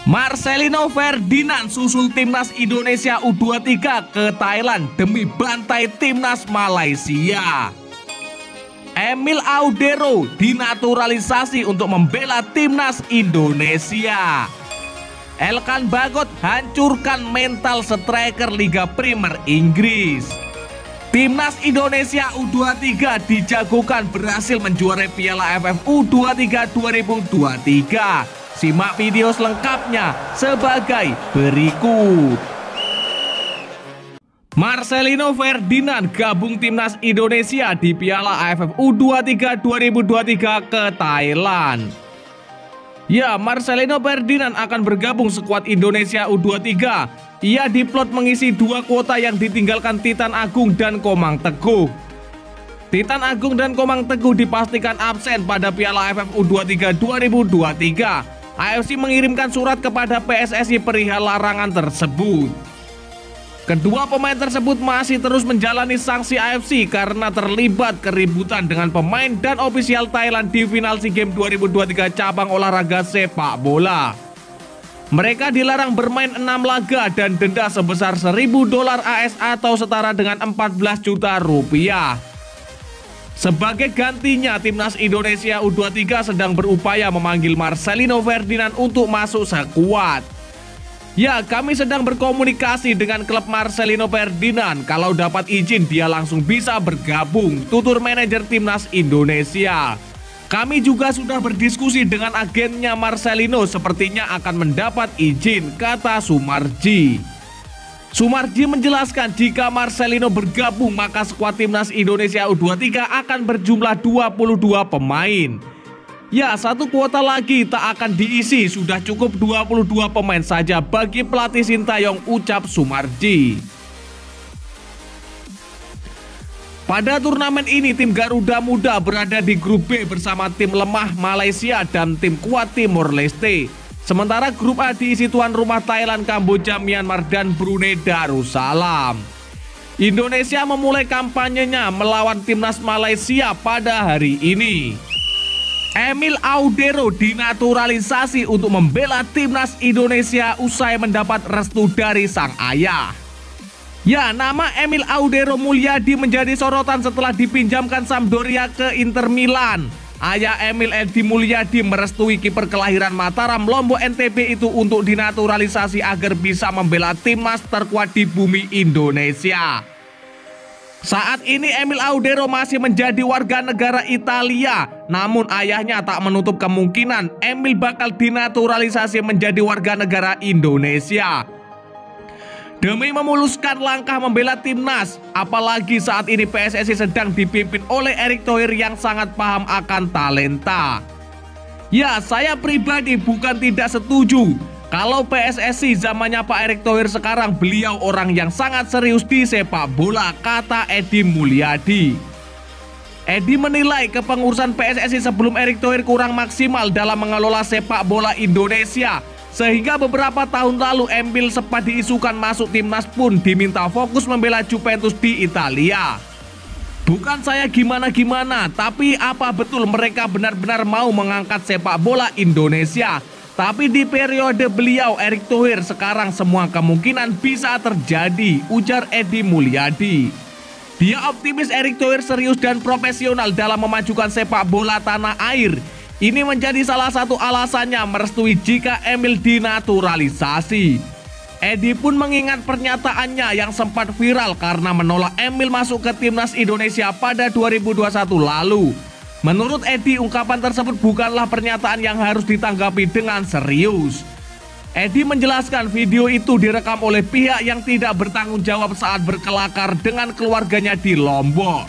Marcelino Ferdinand susul timnas Indonesia U23 ke Thailand demi bantai timnas Malaysia. Emil Audero dinaturalisasi untuk membela timnas Indonesia. Elkan Bagot hancurkan mental striker Liga Primer Inggris. Timnas Indonesia U23 dijagokan berhasil menjuarai Piala AFF U23 2023. Simak video selengkapnya sebagai berikut. Marcelino Ferdinand gabung timnas Indonesia di Piala AFF U23 2023 ke Thailand. Ya, Marcelino Ferdinand akan bergabung skuad Indonesia U23. Ia diplot mengisi dua kuota yang ditinggalkan Titan Agung dan Komang Teguh. Titan Agung dan Komang Teguh dipastikan absen pada Piala AFF U23 2023. AFC mengirimkan surat kepada PSSI perihal larangan tersebut. Kedua pemain tersebut masih terus menjalani sanksi AFC karena terlibat keributan dengan pemain dan ofisial Thailand di final SEA Games 2023 cabang olahraga sepak bola. Mereka dilarang bermain 6 laga dan denda sebesar $1.000 AS atau setara dengan 14 juta rupiah. Sebagai gantinya, timnas Indonesia U23 sedang berupaya memanggil Marcelino Ferdinand untuk masuk skuad. Ya, kami sedang berkomunikasi dengan klub Marcelino Ferdinand. Kalau dapat izin, dia langsung bisa bergabung, tutur manajer timnas Indonesia. Kami juga sudah berdiskusi dengan agennya Marcelino, sepertinya akan mendapat izin, kata Sumarji. Sumarji menjelaskan jika Marcelino bergabung maka skuad timnas Indonesia U23 akan berjumlah 22 pemain. Ya, satu kuota lagi tak akan diisi, sudah cukup 22 pemain saja bagi pelatih Sintayong, ucap Sumarji. Pada turnamen ini tim Garuda Muda berada di grup B bersama tim lemah Malaysia dan tim kuat Timor Leste. Sementara grup A diisi tuan rumah Thailand, Kamboja, Myanmar, dan Brunei Darussalam. Indonesia memulai kampanyenya melawan timnas Malaysia pada hari ini. Emil Audero dinaturalisasi untuk membela timnas Indonesia usai mendapat restu dari sang ayah. Ya, nama Emil Audero Mulyadi menjadi sorotan setelah dipinjamkan Sampdoria ke Inter Milan. Ayah Emil Edi Mulyadi merestui kiper kelahiran Mataram, Lombok, NTB itu untuk dinaturalisasi agar bisa membela timnas terkuat di bumi Indonesia. Saat ini Emil Audero masih menjadi warga negara Italia, namun ayahnya tak menutup kemungkinan Emil bakal dinaturalisasi menjadi warga negara Indonesia. Demi memuluskan langkah membela timnas, apalagi saat ini PSSI sedang dipimpin oleh Erick Thohir yang sangat paham akan talenta. Ya, saya pribadi bukan tidak setuju kalau PSSI zamannya Pak Erick Thohir sekarang beliau orang yang sangat serius di sepak bola, kata Edi Mulyadi. Edi menilai kepengurusan PSSI sebelum Erick Thohir kurang maksimal dalam mengelola sepak bola Indonesia. Sehingga beberapa tahun lalu Emil sempat diisukan masuk timnas pun diminta fokus membela Juventus di Italia. Bukan saya gimana-gimana, tapi apa betul mereka benar-benar mau mengangkat sepak bola Indonesia? Tapi di periode beliau Erick Thohir sekarang semua kemungkinan bisa terjadi, ujar Edi Mulyadi. Dia optimis Erick Thohir serius dan profesional dalam memajukan sepak bola tanah air. Ini menjadi salah satu alasannya merestui jika Emil dinaturalisasi. Edi pun mengingat pernyataannya yang sempat viral karena menolak Emil masuk ke timnas Indonesia pada 2021 lalu. Menurut Edi, ungkapan tersebut bukanlah pernyataan yang harus ditanggapi dengan serius. Edi menjelaskan video itu direkam oleh pihak yang tidak bertanggung jawab saat berkelakar dengan keluarganya di Lombok.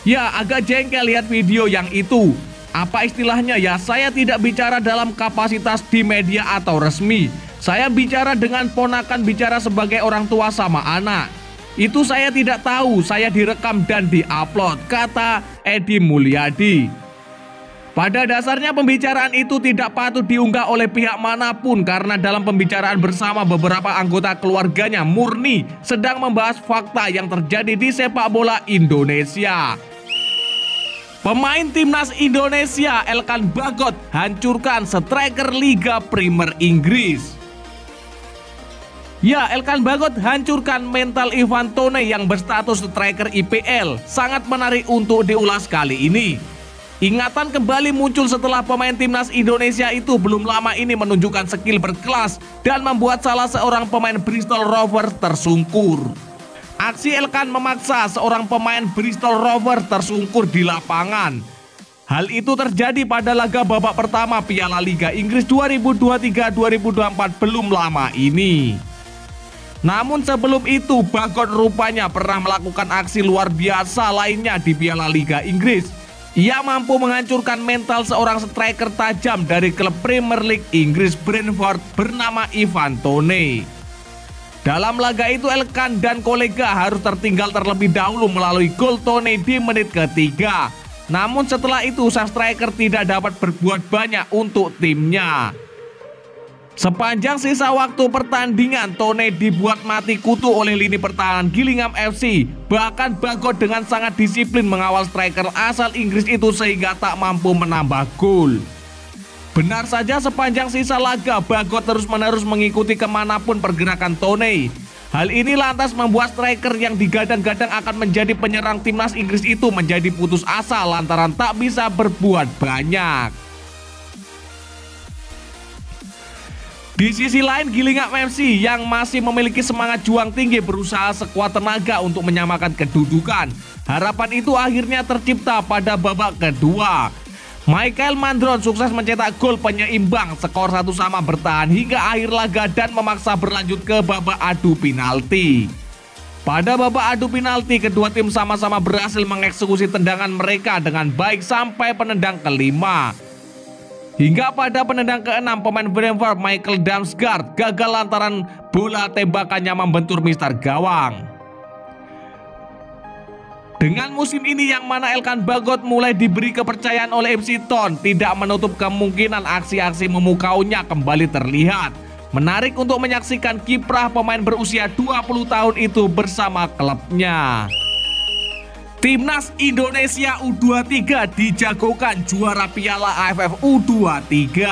Ya, agak jengkel lihat video yang itu. Apa istilahnya ya, saya tidak bicara dalam kapasitas di media atau resmi. Saya bicara dengan ponakan, bicara sebagai orang tua sama anak. Itu saya tidak tahu, saya direkam dan diupload, kata Edi Mulyadi. Pada dasarnya pembicaraan itu tidak patut diunggah oleh pihak manapun karena dalam pembicaraan bersama beberapa anggota keluarganya murni sedang membahas fakta yang terjadi di sepak bola Indonesia. Pemain timnas Indonesia Elkan Bagot hancurkan striker Liga Premier Inggris. Ya, Elkan Bagot hancurkan mental Ivan Toney yang berstatus striker IPL. Sangat menarik untuk diulas kali ini. Ingatan kembali muncul setelah pemain timnas Indonesia itu belum lama ini menunjukkan skill berkelas dan membuat salah seorang pemain Bristol Rovers tersungkur. Aksi Elkan memaksa seorang pemain Bristol Rovers tersungkur di lapangan. Hal itu terjadi pada laga babak pertama Piala Liga Inggris 2023-2024 belum lama ini. Namun sebelum itu, Bagot rupanya pernah melakukan aksi luar biasa lainnya di Piala Liga Inggris. Ia mampu menghancurkan mental seorang striker tajam dari klub Premier League Inggris Brentford bernama Ivan Toney. Dalam laga itu, Elkan dan kolega harus tertinggal terlebih dahulu melalui gol Toney di menit ketiga. Namun setelah itu, sang striker tidak dapat berbuat banyak untuk timnya. Sepanjang sisa waktu pertandingan, Toney dibuat mati kutu oleh lini pertahanan Gillingham FC. Bahkan Bagot dengan sangat disiplin mengawal striker asal Inggris itu sehingga tak mampu menambah gol. Benar saja, sepanjang sisa laga Bagot terus-menerus mengikuti kemanapun pergerakan Toney. Hal ini lantas membuat striker yang digadang-gadang akan menjadi penyerang timnas Inggris itu menjadi putus asa lantaran tak bisa berbuat banyak. Di sisi lain, Gillingham FC yang masih memiliki semangat juang tinggi berusaha sekuat tenaga untuk menyamakan kedudukan. Harapan itu akhirnya tercipta pada babak kedua. Michael Mandron sukses mencetak gol penyeimbang, skor 1-1 bertahan hingga akhir laga dan memaksa berlanjut ke babak adu penalti. Pada babak adu penalti, kedua tim sama-sama berhasil mengeksekusi tendangan mereka dengan baik sampai penendang kelima. Hingga pada penendang ke-6, pemain Brentford Michael Damsgaard gagal lantaran bola tembakannya membentur mister gawang. Dengan musim ini yang mana Elkan Bagot mulai diberi kepercayaan oleh FC Thon, tidak menutup kemungkinan aksi-aksi memukaunya kembali terlihat. Menarik untuk menyaksikan kiprah pemain berusia 20 tahun itu bersama klubnya. Timnas Indonesia U23 dijagokan juara Piala AFF U23.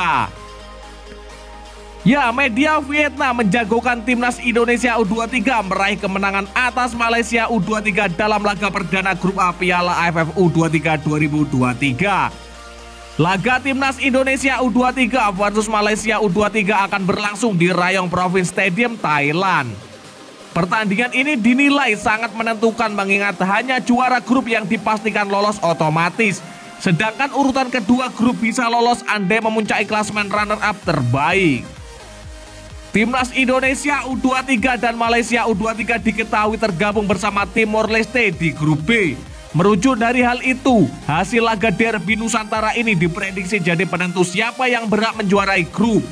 Ya, media Vietnam menjagokan timnas Indonesia U23 meraih kemenangan atas Malaysia U23 dalam laga perdana grup A Piala AFF U23 2023. Laga timnas Indonesia U23 versus Malaysia U23 akan berlangsung di Rayong Province Stadium, Thailand. Pertandingan ini dinilai sangat menentukan mengingat hanya juara grup yang dipastikan lolos otomatis. Sedangkan urutan kedua grup bisa lolos andai memuncaki klasemen runner-up terbaik. Timnas Indonesia U23 dan Malaysia U23 diketahui tergabung bersama Timor Leste di grup B. Merujuk dari hal itu, hasil laga derby Nusantara ini diprediksi jadi penentu siapa yang berhak menjuarai grup.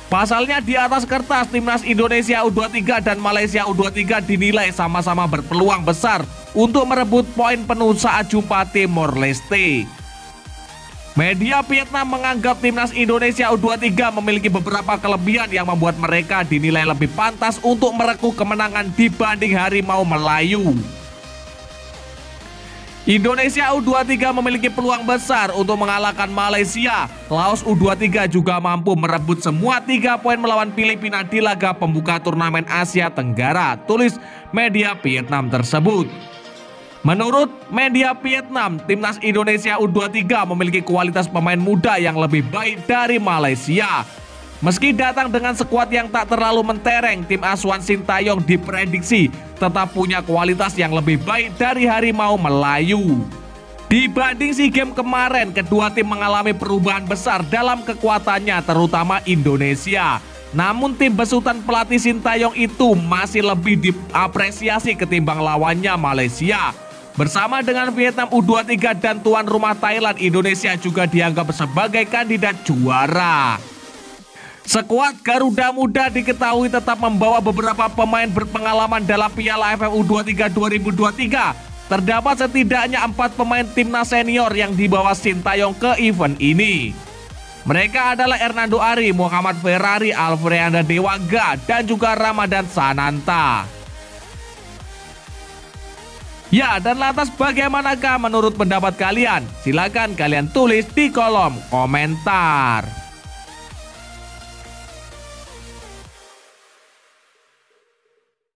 Pasalnya di atas kertas, timnas Indonesia U23 dan Malaysia U23 dinilai sama-sama berpeluang besar untuk merebut poin penuh saat jumpa Timor Leste. Media Vietnam menganggap timnas Indonesia U23 memiliki beberapa kelebihan yang membuat mereka dinilai lebih pantas untuk merekuk kemenangan dibanding Harimau Melayu. Indonesia U23 memiliki peluang besar untuk mengalahkan Malaysia. Laos U23 juga mampu merebut semua 3 poin melawan Filipina di laga pembuka turnamen Asia Tenggara, tulis media Vietnam tersebut. Menurut media Vietnam, timnas Indonesia U23 memiliki kualitas pemain muda yang lebih baik dari Malaysia. Meski datang dengan skuad yang tak terlalu mentereng, tim asuhan Sintayong diprediksi tetap punya kualitas yang lebih baik dari Harimau Melayu. Dibanding SEA Games kemarin, kedua tim mengalami perubahan besar dalam kekuatannya, terutama Indonesia. Namun tim besutan pelatih Sintayong itu masih lebih diapresiasi ketimbang lawannya Malaysia. Bersama dengan Vietnam U23 dan tuan rumah Thailand, Indonesia juga dianggap sebagai kandidat juara. Skuad Garuda Muda diketahui tetap membawa beberapa pemain berpengalaman dalam Piala AFF U23 2023. Terdapat setidaknya 4 pemain timnas senior yang dibawa Sintayong ke event ini. Mereka adalah Hernando Ari, Muhammad Ferrari, Alfreanda Dewaga, dan juga Ramadan Sananta. Ya, dan lantas bagaimanakah menurut pendapat kalian? Silakan kalian tulis di kolom komentar.